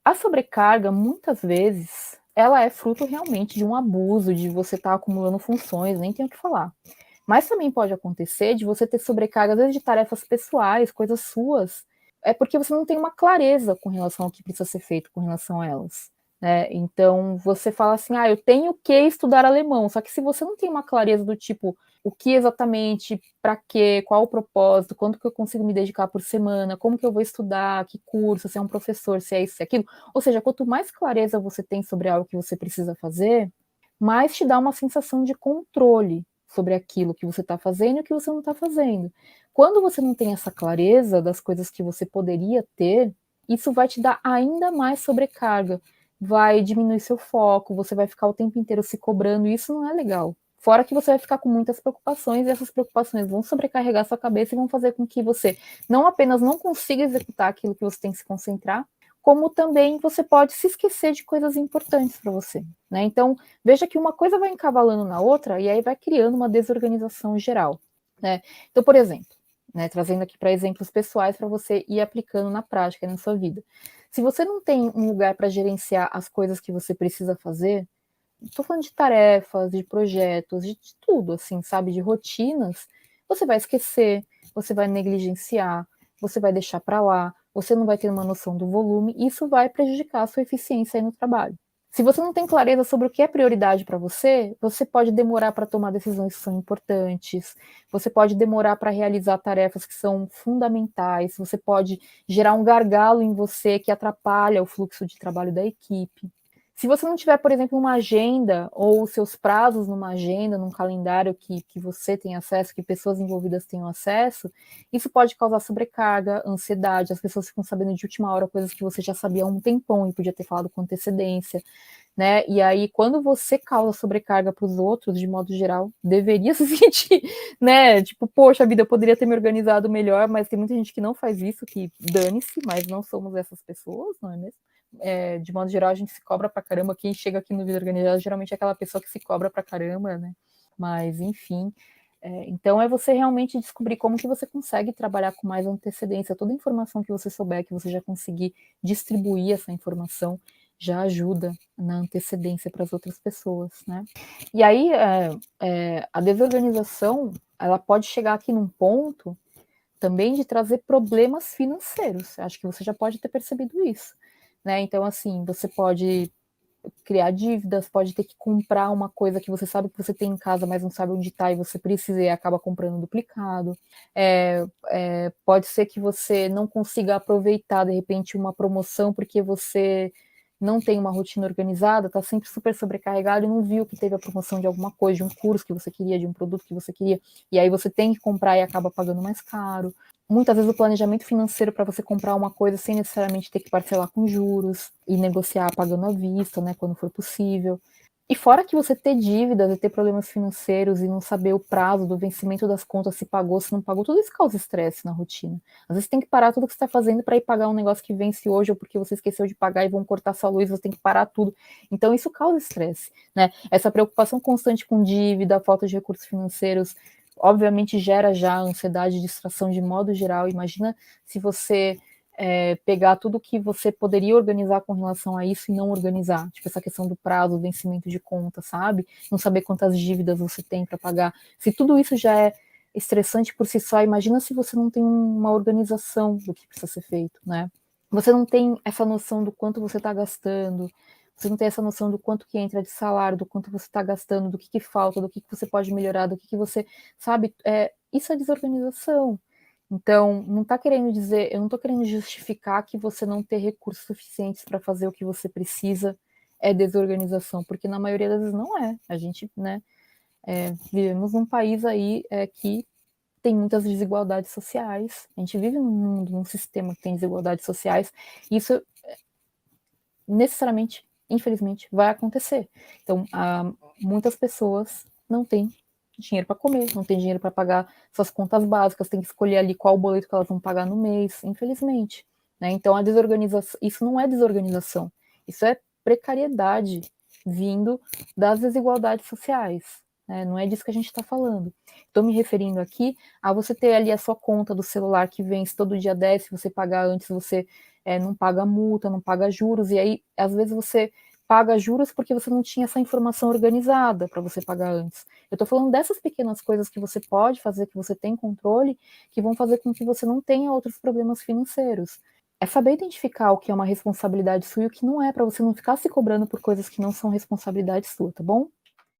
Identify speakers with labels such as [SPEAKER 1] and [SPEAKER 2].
[SPEAKER 1] A sobrecarga, muitas vezes, ela é fruto realmente de um abuso, de você estar acumulando funções, nem tenho o que falar. Mas também pode acontecer de você ter sobrecarga, às vezes, de tarefas pessoais, coisas suas, é porque você não tem uma clareza com relação ao que precisa ser feito com relação a elas. Né? Então, você fala assim, eu tenho que estudar alemão, só que se você não tem uma clareza do tipo, o que exatamente, para quê, qual o propósito, quanto que eu consigo me dedicar por semana, como que eu vou estudar, que curso, se é um professor, se é isso, se é aquilo. Ou seja, quanto mais clareza você tem sobre algo que você precisa fazer, mais te dá uma sensação de controle sobre aquilo que você está fazendo e o que você não está fazendo. Quando você não tem essa clareza das coisas que você poderia ter, isso vai te dar ainda mais sobrecarga, vai diminuir seu foco, você vai ficar o tempo inteiro se cobrando, e isso não é legal. Fora que você vai ficar com muitas preocupações, e essas preocupações vão sobrecarregar sua cabeça e vão fazer com que você não apenas não consiga executar aquilo que você tem que se concentrar, como também você pode se esquecer de coisas importantes para você. Né? Então, veja que uma coisa vai encavalando na outra e aí vai criando uma desorganização geral. Né? Então, por exemplo, trazendo aqui para exemplos pessoais para você ir aplicando na prática, na sua vida. Se você não tem um lugar para gerenciar as coisas que você precisa fazer, estou falando de tarefas, de projetos, de tudo, assim, sabe, de rotinas, você vai esquecer, você vai negligenciar, você vai deixar para lá, você não vai ter uma noção do volume, e isso vai prejudicar a sua eficiência aí no trabalho. Se você não tem clareza sobre o que é prioridade para você, você pode demorar para tomar decisões que são importantes, você pode demorar para realizar tarefas que são fundamentais, você pode gerar um gargalo em você que atrapalha o fluxo de trabalho da equipe. Se você não tiver, por exemplo, uma agenda ou seus prazos numa agenda, num calendário que você tem acesso, que pessoas envolvidas tenham acesso, isso pode causar sobrecarga, ansiedade, as pessoas ficam sabendo de última hora coisas que você já sabia há um tempão e podia ter falado com antecedência, né? E aí, quando você causa sobrecarga para os outros, de modo geral, deveria se sentir, né? Tipo, poxa vida, eu poderia ter me organizado melhor, mas tem muita gente que não faz isso, que dane-se, mas não somos essas pessoas, não é mesmo? De modo geral, a gente se cobra pra caramba. Quem chega aqui no Vida Organizada geralmente é aquela pessoa que se cobra pra caramba, né? Mas, enfim. Então, é você realmente descobrir como que você consegue trabalhar com mais antecedência. Toda informação que você souber, que você já conseguir distribuir essa informação, já ajuda na antecedência para as outras pessoas, né? E aí, a desorganização, ela pode chegar aqui num ponto também de trazer problemas financeiros. Acho que você já pode ter percebido isso. Né? Então, assim, você pode criar dívidas, pode ter que comprar uma coisa que você sabe que você tem em casa, mas não sabe onde está e você precisa e acaba comprando duplicado. Pode ser que você não consiga aproveitar, de repente, uma promoção porque você não tem uma rotina organizada, está sempre super sobrecarregado e não viu que teve a promoção de alguma coisa, de um curso que você queria, de um produto que você queria, e aí você tem que comprar e acaba pagando mais caro. Muitas vezes o planejamento financeiro para você comprar uma coisa sem necessariamente ter que parcelar com juros e negociar pagando à vista, né, quando for possível. E fora que você ter dívidas e ter problemas financeiros e não saber o prazo do vencimento das contas, se pagou, se não pagou, tudo isso causa estresse na rotina. Às vezes tem que parar tudo que você está fazendo para ir pagar um negócio que vence hoje ou porque você esqueceu de pagar e vão cortar sua luz, você tem que parar tudo. Então isso causa estresse, né? Essa preocupação constante com dívida, falta de recursos financeiros, obviamente gera já ansiedade e distração de modo geral. Imagina se você pegar tudo que você poderia organizar com relação a isso e não organizar, tipo essa questão do prazo, vencimento de conta, sabe? Não saber quantas dívidas você tem para pagar. Se tudo isso já é estressante por si só, imagina se você não tem uma organização do que precisa ser feito, né? Você não tem essa noção do quanto você está gastando, você não tem essa noção do quanto que entra de salário, do quanto você está gastando, do que falta, do que você pode melhorar, do que você, sabe? Isso é desorganização. Então, não está querendo dizer, eu não estou querendo justificar que você não ter recursos suficientes para fazer o que você precisa é desorganização, porque na maioria das vezes não é. A gente, né, vivemos num país aí que tem muitas desigualdades sociais. A gente vive num mundo, num sistema que tem desigualdades sociais. E isso necessariamente, infelizmente, vai acontecer. Então, muitas pessoas não têm dinheiro para comer, não tem dinheiro para pagar suas contas básicas, tem que escolher ali qual boleto que elas vão pagar no mês, infelizmente. Né? Então, a desorganização, isso não é desorganização, isso é precariedade vindo das desigualdades sociais. né? Não é disso que a gente está falando. Estou me referindo aqui a você ter ali a sua conta do celular que vence todo dia 10, se você pagar antes, você não paga multa, não paga juros, e aí, às vezes, você paga juros porque você não tinha essa informação organizada para você pagar antes. Eu estou falando dessas pequenas coisas que você pode fazer, que você tem controle, que vão fazer com que você não tenha outros problemas financeiros. É saber identificar o que é uma responsabilidade sua e o que não é, para você não ficar se cobrando por coisas que não são responsabilidade sua, tá bom?